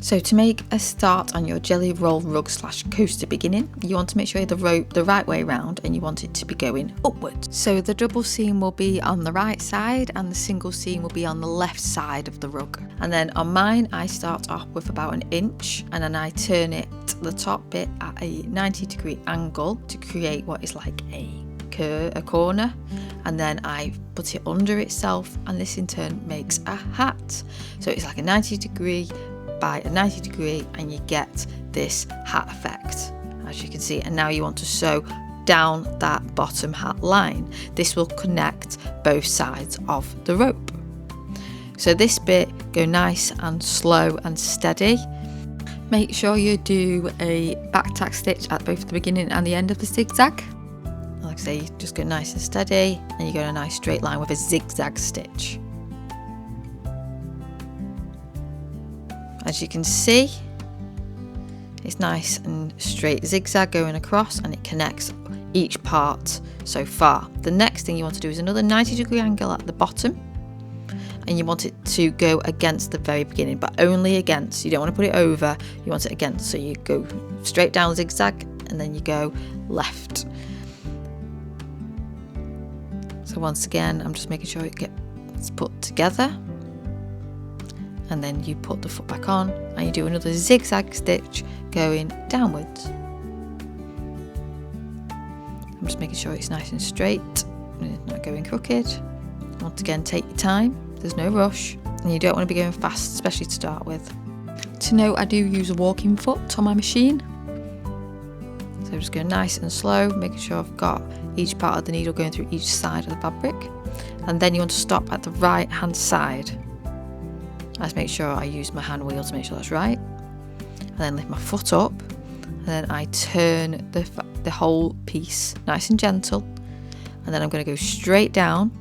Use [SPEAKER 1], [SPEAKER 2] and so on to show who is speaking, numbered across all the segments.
[SPEAKER 1] So to make a start on your jelly roll rug / coaster beginning, you want to make sure you have the rope the right way around and you want it to be going upwards. So the double seam will be on the right side and the single seam will be on the left side of the rug. And then on mine, I start off with about 1 inch and then I turn it, the top bit, at a 90-degree angle to create what is like a corner, and then I put it under itself, and this in turn makes a hat. So it's like a 90-degree by a 90-degree and you get this hat effect, as you can see. And now you want to sew down that bottom hat line. This will connect both sides of the rope. So this bit, go nice and slow and steady. Make sure you do a back tack stitch at both the beginning and the end of the zigzag. Like I say, you just go nice and steady and you go in a nice straight line with a zigzag stitch. As you can see, it's nice and straight zigzag going across and it connects each part so far. The next thing you want to do is another 90-degree angle at the bottom, and you want it to go against the very beginning, but only against. You don't want to put it over, you want it against. So you go straight down zigzag and then you go left. So once again, I'm just making sure it gets put together. And then you put the foot back on and you do another zigzag stitch going downwards. I'm just making sure it's nice and straight and it's not going crooked. Once again, take your time, there's no rush, and you don't want to be going fast, especially to start with. To note, I do use a walking foot on my machine. So just go nice and slow, making sure I've got each part of the needle going through each side of the fabric. And then you want to stop at the right hand side. Let's make sure I use my hand wheel to make sure that's right. And then lift my foot up, and then I turn the whole piece nice and gentle. And then I'm going to go straight down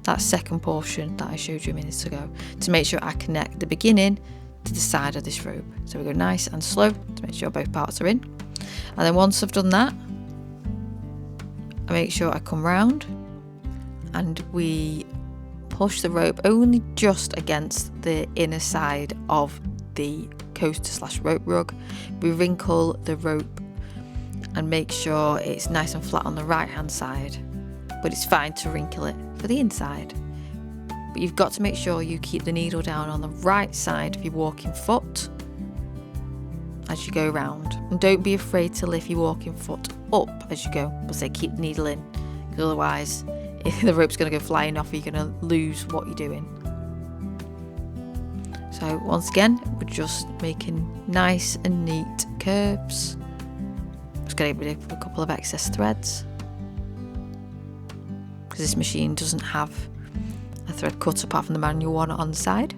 [SPEAKER 1] that second portion that I showed you a minute ago to make sure I connect the beginning to the side of this rope. So we go nice and slow to make sure both parts are in. And then once I've done that, I make sure I come round and we push the rope only just against the inner side of the coaster / rope rug. We wrinkle the rope and make sure it's nice and flat on the right hand side, but it's fine to wrinkle it for the inside. But you've got to make sure you keep the needle down on the right side of your walking foot as you go around, and don't be afraid to lift your walking foot up as you go, but say keep the needle in, because otherwise the rope's going to go flying off, you're going to lose what you're doing. So once again, we're just making nice and neat curves. Just get rid of a couple of excess threads, because this machine doesn't have a thread cut apart from the manual one on the side.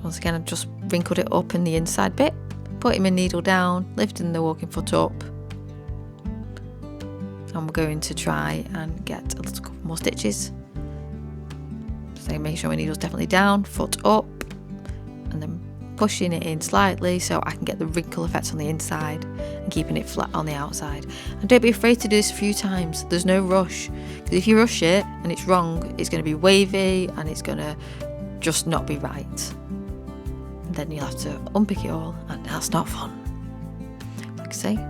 [SPEAKER 1] Once again, I've just wrinkled it up in the inside bit, putting my needle down, lifting the walking foot up. And we're going to try and get a little couple more stitches. So make sure my needle's definitely down, foot up, and then pushing it in slightly so I can get the wrinkle effect on the inside and keeping it flat on the outside. And don't be afraid to do this a few times, there's no rush, because if you rush it and it's wrong, it's going to be wavy and it's going to just not be right. And then you'll have to unpick it all, and that's not fun. Like I say,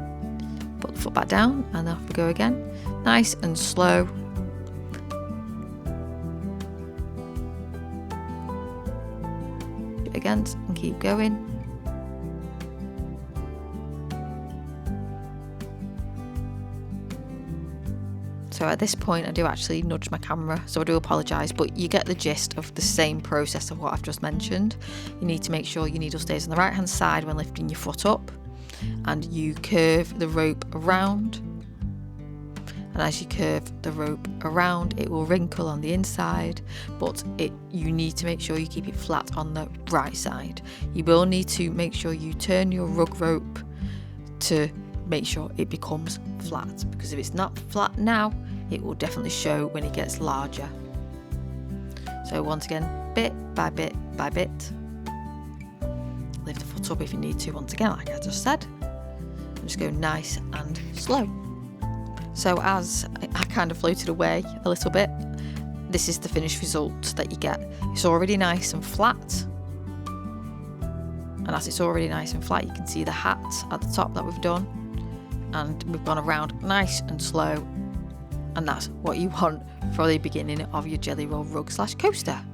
[SPEAKER 1] put the foot back down and off we go again, nice and slow. Against and keep going. So at this point I do actually nudge my camera, so I do apologise, but you get the gist of the same process of what I've just mentioned. You need to make sure your needle stays on the right hand side when lifting your foot up, and you curve the rope around, and as you curve the rope around it will wrinkle on the inside, but you need to make sure you keep it flat on the right side. You will need to make sure you turn your rug rope to make sure it becomes flat, because if it's not flat now, it will definitely show when it gets larger. So once again, bit by bit by bit, lift the foot up if you need to, once again like I just said, and just go nice and slow. So as I kind of floated away a little bit, this is the finished result that you get. It's already nice and flat, And as it's already nice and flat, you can see the hat at the top that we've done, and we've gone around nice and slow, and that's what you want for the beginning of your jelly roll rug / coaster.